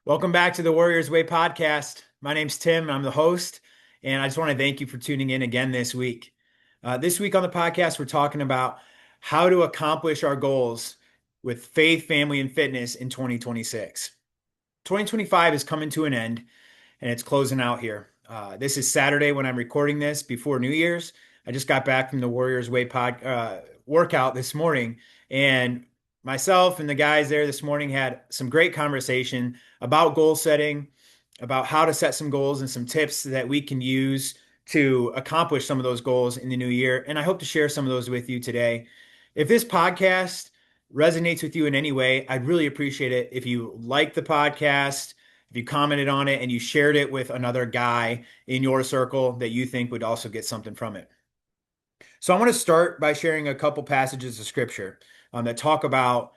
Welcome back to the Warriors Way podcast. My name's Tim. I'm the host, and I just want to thank you for tuning in again this week. This week on the podcast, we're talking about how to accomplish our goals with faith, family, and fitness in 2026. 2025 is coming to an end, and it's closing out here. This is Saturday when I'm recording this before New Year's. I just got back from the Warriors Way workout this morning, and myself and the guys there this morning had some great conversation about goal setting, about how to set some goals and some tips that we can use to accomplish some of those goals in the new year. And I hope to share some of those with you today. If this podcast resonates with you in any way, I'd really appreciate it if you like the podcast, if you commented on it and you shared it with another guy in your circle that you think would also get something from it. So I want to start by sharing a couple passages of scripture that talk about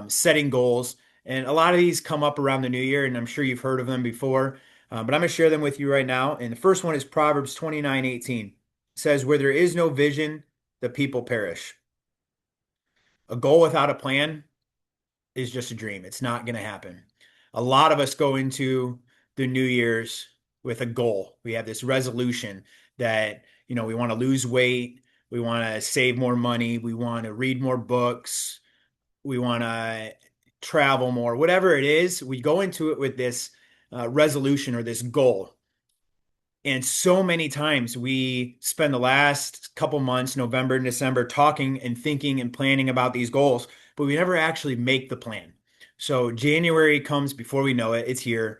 setting goals. And a lot of these come up around the new year, and I'm sure you've heard of them before, but I'm going to share them with you right now. And the first one is Proverbs 29:18. It says, "Where there is no vision, the people perish." A goal without a plan is just a dream. It's not going to happen. A lot of us go into the New Year's with a goal. We have this resolution that, we want to lose weight, we want to save more money, we want to read more books, we want to travel more, whatever it is, we go into it with this resolution or this goal. And so many times we spend the last couple months, November and December, talking and thinking and planning about these goals, but we never actually make the plan. So January comes before we know it, it's here,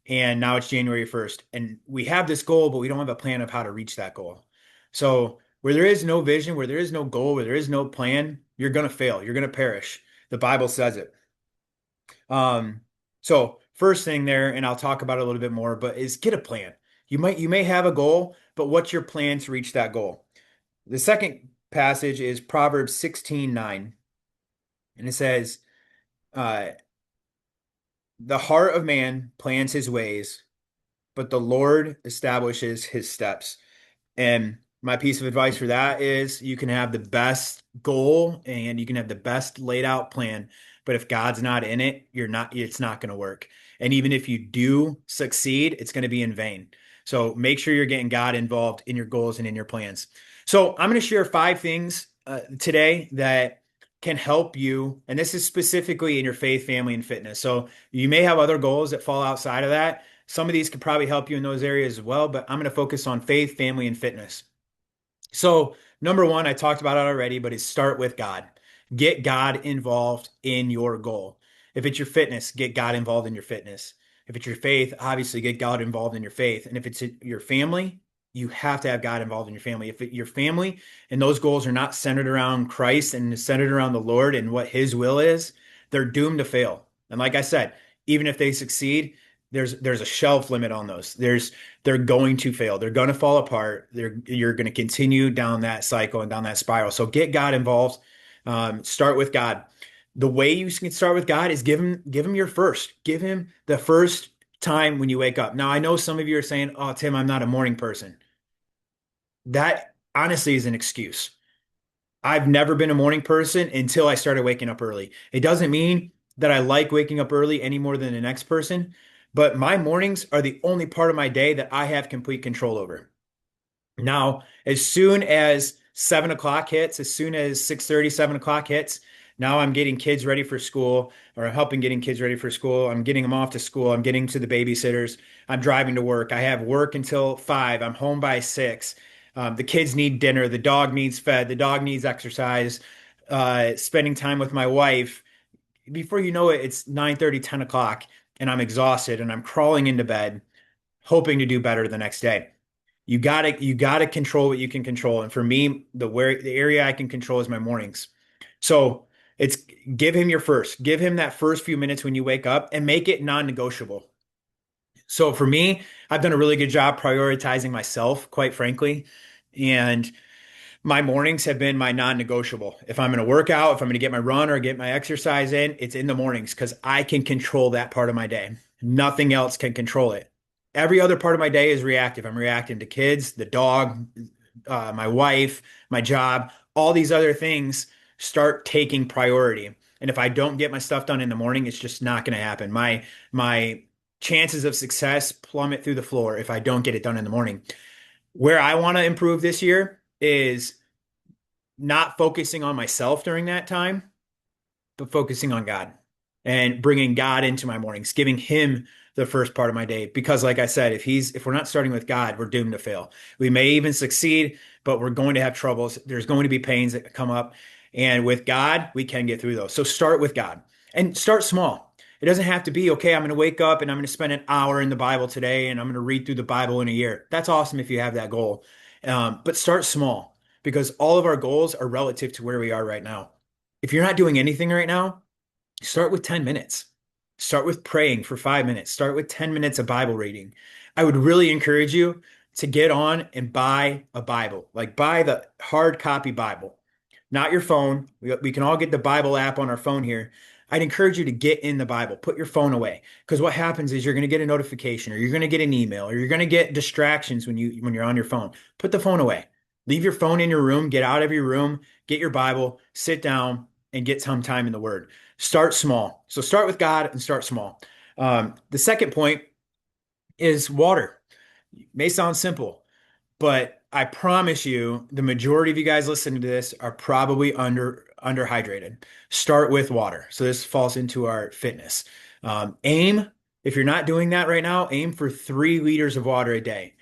and now it's January 1st. And we have this goal, but we don't have a plan of how to reach that goal. So where there is no vision, where there is no goal, where there is no plan, you're going to fail. You're going to perish. The Bible says it. Um, so first thing there, and I'll talk about it a little bit more, but is get a plan. You may have a goal, but what's your plan to reach that goal? The second passage is Proverbs 16:9, and it says, uh, "The heart of man plans his ways, but the Lord establishes his steps." And my piece of advice for that is you can have the best goal and you can have the best laid out plan, but if God's not in it, it's not going to work. And even if you do succeed, it's going to be in vain. So make sure you're getting God involved in your goals and in your plans. So I'm going to share 5 things today that can help you. And this is specifically in your faith, family, and fitness. So you may have other goals that fall outside of that. Some of these could probably help you in those areas as well, but I'm going to focus on faith, family, and fitness. So, number one, I talked about it already, but is start with God. Get God involved in your goal. If it's your fitness, get God involved in your fitness. If it's your faith, obviously get God involved in your faith. And if it's your family, you have to have God involved in your family. If your family and those goals are not centered around Christ and centered around the Lord and what His will is, they're doomed to fail. And like I said, even if they succeed, there's a shelf limit on those. They're going to fail. They're going to fall apart. You're going to continue down that cycle and down that spiral. So get God involved. Start with God. The way you can start with God is give him your first. Give him the first time when you wake up. Now, I know some of you are saying, "Oh, Tim, I'm not a morning person." That honestly is an excuse. I've never been a morning person until I started waking up early. It doesn't mean that I like waking up early any more than the next person, but my mornings are the only part of my day that I have complete control over. Now, as soon as 7 o'clock hits, as soon as 6:30, 7 o'clock hits, now I'm getting kids ready for school, or I'm helping getting kids ready for school. I'm getting them off to school. I'm getting to the babysitters. I'm driving to work. I have work until 5. I'm home by 6. The kids need dinner. The dog needs fed. The dog needs exercise. Spending time with my wife. Before you know it, it's 9:30, 10 o'clock, and I'm exhausted and I'm crawling into bed, hoping to do better the next day. You gotta control what you can control. And for me, the area I can control is my mornings. So it's give him your first. Give him that first few minutes when you wake up and make it non-negotiable. So for me, I've done a really good job prioritizing myself, quite frankly. And my mornings have been my non-negotiable. If I'm going to work out, if I'm going to get my run or get my exercise in, it's in the mornings because I can control that part of my day. Nothing else can control it. Every other part of my day is reactive. I'm reacting to kids, the dog, my wife, my job, all these other things start taking priority. And if I don't get my stuff done in the morning, it's just not going to happen. My chances of success plummet through the floor if I don't get it done in the morning. Where I want to improve this year is not focusing on myself during that time, but focusing on God and bringing God into my mornings, giving him the first part of my day. Because like I said, if we're not starting with God, we're doomed to fail. We may even succeed, but we're going to have troubles. There's going to be pains that come up. And with God, we can get through those. So start with God and start small. It doesn't have to be, okay, I'm going to wake up and I'm going to spend an hour in the Bible today and I'm going to read through the Bible in a year. That's awesome if you have that goal. But start small because all of our goals are relative to where we are right now. If you're not doing anything right now, start with 10 minutes. Start with praying for 5 minutes. Start with 10 minutes of Bible reading. I would really encourage you to get on and buy a Bible, like buy the hard copy Bible, not your phone. We can all get the Bible app on our phone here. I'd encourage you to get in the Bible, put your phone away. Because what happens is you're going to get a notification or you're going to get an email or you're going to get distractions when you're on your phone. Put the phone away. Leave your phone in your room, get out of your room, get your Bible, sit down, and get some time in the Word. Start small. So start with God and start small. The second point is water. It may sound simple, but I promise you, the majority of you guys listening to this are probably underhydrated. Start with water. So this falls into our fitness. Aim, if you're not doing that right now, aim for 3 liters of water a day.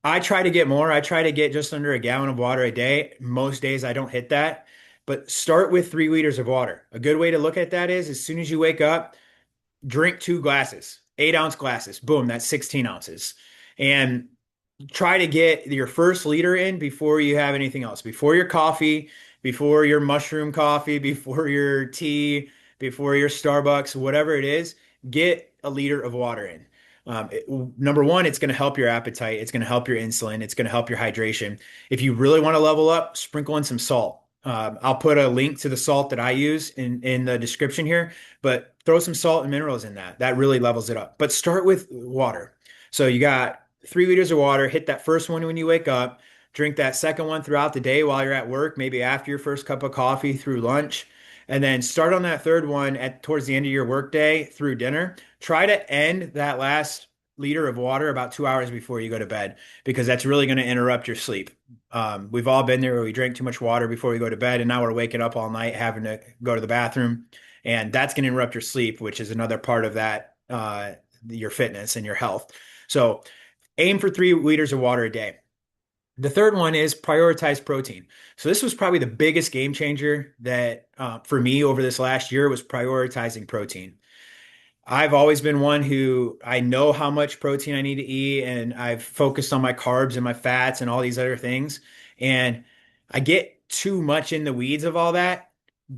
I try to get more. I try to get just under a gallon of water a day. Most days I don't hit that, but start with 3 liters of water. A good way to look at that is as soon as you wake up, drink 2 glasses, 8-ounce glasses. Boom, that's 16 ounces. And try to get your first liter in before you have anything else, before your coffee, before your mushroom coffee, before your tea, before your Starbucks, whatever it is, get a liter of water in. Number one, it's going to help your appetite. It's going to help your insulin. It's going to help your hydration. If you really want to level up, sprinkle in some salt. I'll put a link to the salt that I use in the description here, but throw some salt and minerals in that. That really levels it up. But start with water. So you got 3 liters of water. Hit that first one when you wake up. Drink that second one throughout the day while you're at work, maybe after your first cup of coffee through lunch. And then start on that third one at towards the end of your workday through dinner. Try to end that last liter of water about 2 hours before you go to bed because that's really going to interrupt your sleep. We've all been there where we drank too much water before we go to bed, and now we're waking up all night having to go to the bathroom, and that's going to interrupt your sleep, which is another part of that, your fitness and your health. So aim for 3 liters of water a day. The third one is prioritize protein. So this was probably the biggest game changer that for me over this last year was prioritizing protein. I've always been one who I know how much protein I need to eat, and I've focused on my carbs and my fats and all these other things. And I get too much in the weeds of all that.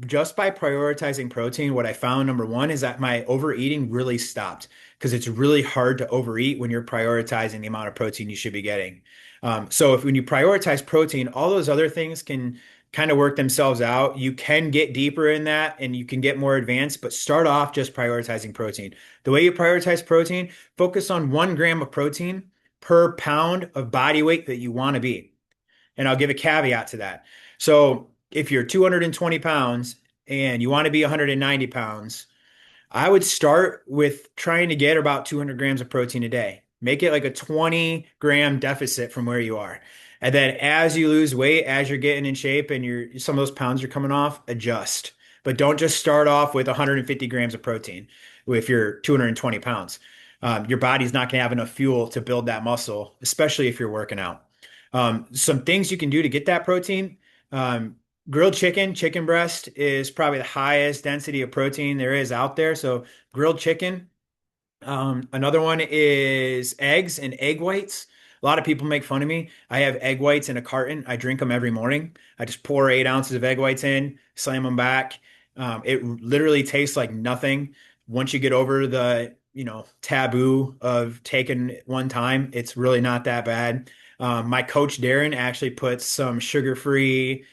Just by prioritizing protein, what I found, number one, is that my overeating really stopped because it's really hard to overeat when you're prioritizing the amount of protein you should be getting. So if when you prioritize protein, all those other things can kind of work themselves out. You can get deeper in that and you can get more advanced, but start off just prioritizing protein. The way you prioritize protein, focus on 1 gram of protein per pound of body weight that you want to be. And I'll give a caveat to that. So if you're 220 pounds and you want to be 190 pounds, I would start with trying to get about 200 grams of protein a day. Make it like a 20-gram deficit from where you are. And then as you lose weight, as you're getting in shape and some of those pounds are coming off, adjust. But don't just start off with 150 grams of protein if you're 220 pounds. Your body's not going to have enough fuel to build that muscle, especially if you're working out. Some things you can do to get that protein. Grilled chicken breast is probably the highest density of protein there is out there. So grilled chicken. Another one is eggs and egg whites. A lot of people make fun of me. I have egg whites in a carton. I drink them every morning. I just pour 8 ounces of egg whites in, slam them back. It literally tastes like nothing. Once you get over the, taboo of taking one time, it's really not that bad. My coach Darren actually puts some sugar-free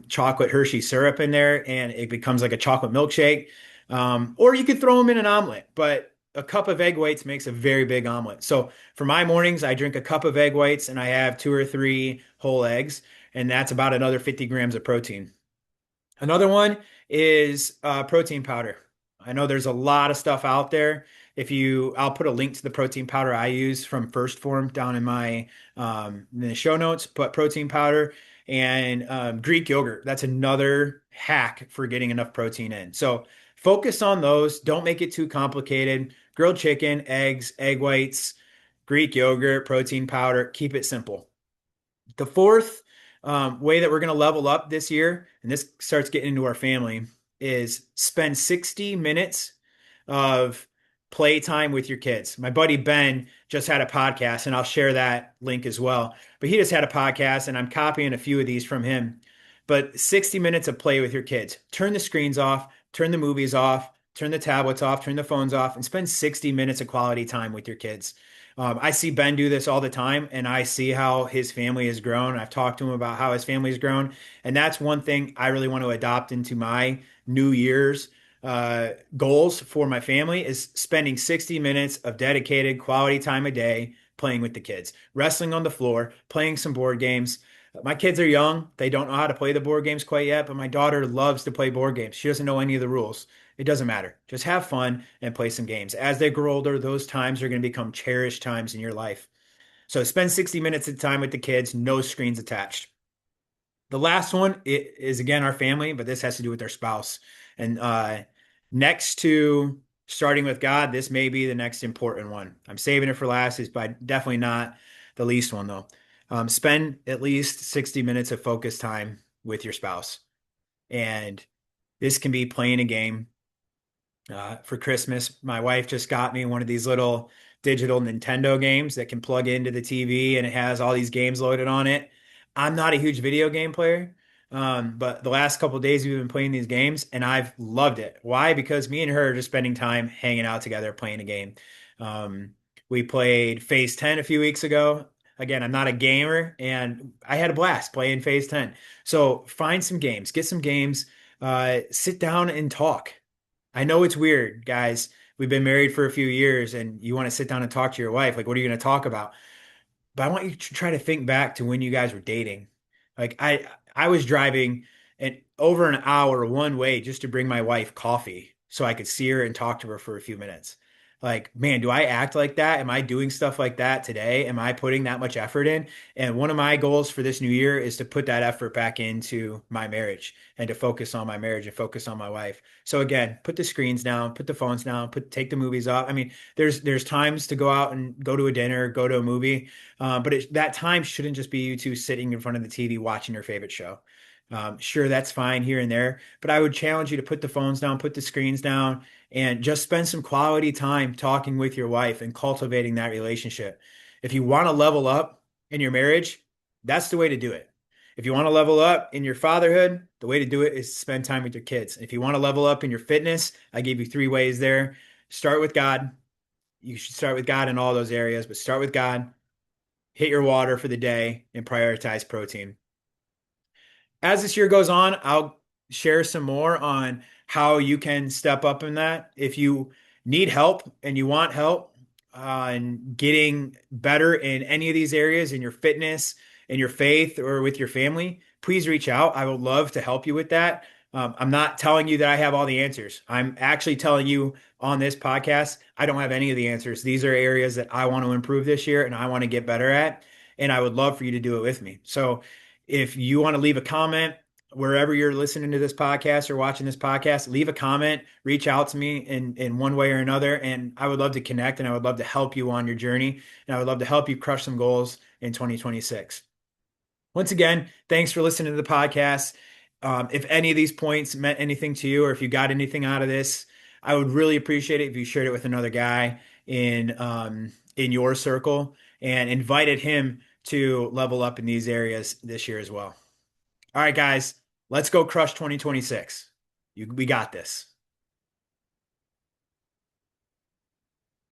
chocolate Hershey syrup in there, and it becomes like a chocolate milkshake. Or you could throw them in an omelet, but a cup of egg whites makes a very big omelet. So for my mornings, I drink a cup of egg whites and I have 2 or 3 whole eggs, and that's about another 50 grams of protein. Another one is protein powder. I know there's a lot of stuff out there. I'll put a link to the protein powder I use from First Form down in the show notes. But protein powder and Greek yogurt. That's another hack for getting enough protein in. So focus on those. Don't make it too complicated. Grilled chicken, eggs, egg whites, Greek yogurt, protein powder. Keep it simple. The fourth way that we're going to level up this year, and this starts getting into our family, is spend 60 minutes of playtime with your kids. My buddy Ben just had a podcast, and I'll share that link as well. But he just had a podcast, and I'm copying a few of these from him. But 60 minutes of play with your kids. Turn the screens off, turn the movies off, turn the tablets off, turn the phones off, and spend 60 minutes of quality time with your kids. I see Ben do this all the time, and I see how his family has grown. I've talked to him about how his family has grown, and that's one thing I really want to adopt into my New Year's goals for my family is spending 60 minutes of dedicated quality time a day playing with the kids, wrestling on the floor, playing some board games. My kids are young. They don't know how to play the board games quite yet, but my daughter loves to play board games. She doesn't know any of the rules. It doesn't matter. Just have fun and play some games. As they grow older, those times are going to become cherished times in your life. So spend 60 minutes of time with the kids, no screens attached. The last one is again our family, but this has to do with our spouse. And next to starting with God, this may be the next important one. I'm saving it for last, is by definitely not the least one though. Spend at least 60 minutes of focus time with your spouse. And this can be playing a game. For Christmas, my wife just got me one of these little digital Nintendo games that can plug into the TV and it has all these games loaded on it. I'm not a huge video game player, but the last couple of days we've been playing these games and I've loved it. Why? Because me and her are just spending time hanging out together playing a game. Um, we played Phase 10 a few weeks ago. Again, I'm not a gamer and I had a blast playing Phase 10. So find some games, get some games, sit down and talk. I know it's weird, guys. We've been married for a few years and you want to sit down and talk to your wife. Like, what are you going to talk about? But I want you to try to think back to when you guys were dating. Like I was driving over an hour one way just to bring my wife coffee so I could see her and talk to her for a few minutes. Like, man, do I act like that? Am I doing stuff like that today? Am I putting that much effort in? And one of my goals for this new year is to put that effort back into my marriage and to focus on my marriage and focus on my wife. So again, put the screens down, put the phones down, take the movies off. I mean, there's times to go out and go to a dinner, go to a movie, but that time shouldn't just be you two sitting in front of the TV watching your favorite show. Sure, that's fine here and there, but I would challenge you to put the phones down, put the screens down, and just spend some quality time talking with your wife and cultivating that relationship. If you want to level up in your marriage, that's the way to do it. If you want to level up in your fatherhood, the way to do it is to spend time with your kids. If you want to level up in your fitness, I gave you three ways there. Start with God. You should start with God in all those areas, but start with God, hit your water for the day, and prioritize protein. As this year goes on, I'll share some more on how you can step up in that. If you need help and you want help on getting better in any of these areas in your fitness, in your faith, or with your family, please reach out. I would love to help you with that. I'm not telling you that I have all the answers. I'm actually telling you on this podcast, I don't have any of the answers. These are areas that I want to improve this year and I want to get better at. And I would love for you to do it with me. So, if you want to leave a comment wherever you're listening to this podcast or watching this podcast, leave a comment, reach out to me in one way or another. And I would love to connect and I would love to help you on your journey. And I would love to help you crush some goals in 2026. Once again, thanks for listening to the podcast. If any of these points meant anything to you or if you got anything out of this, I would really appreciate it if you shared it with another guy in your circle and invited him to level up in these areas this year as well. All right, guys, let's go crush 2026. We got this.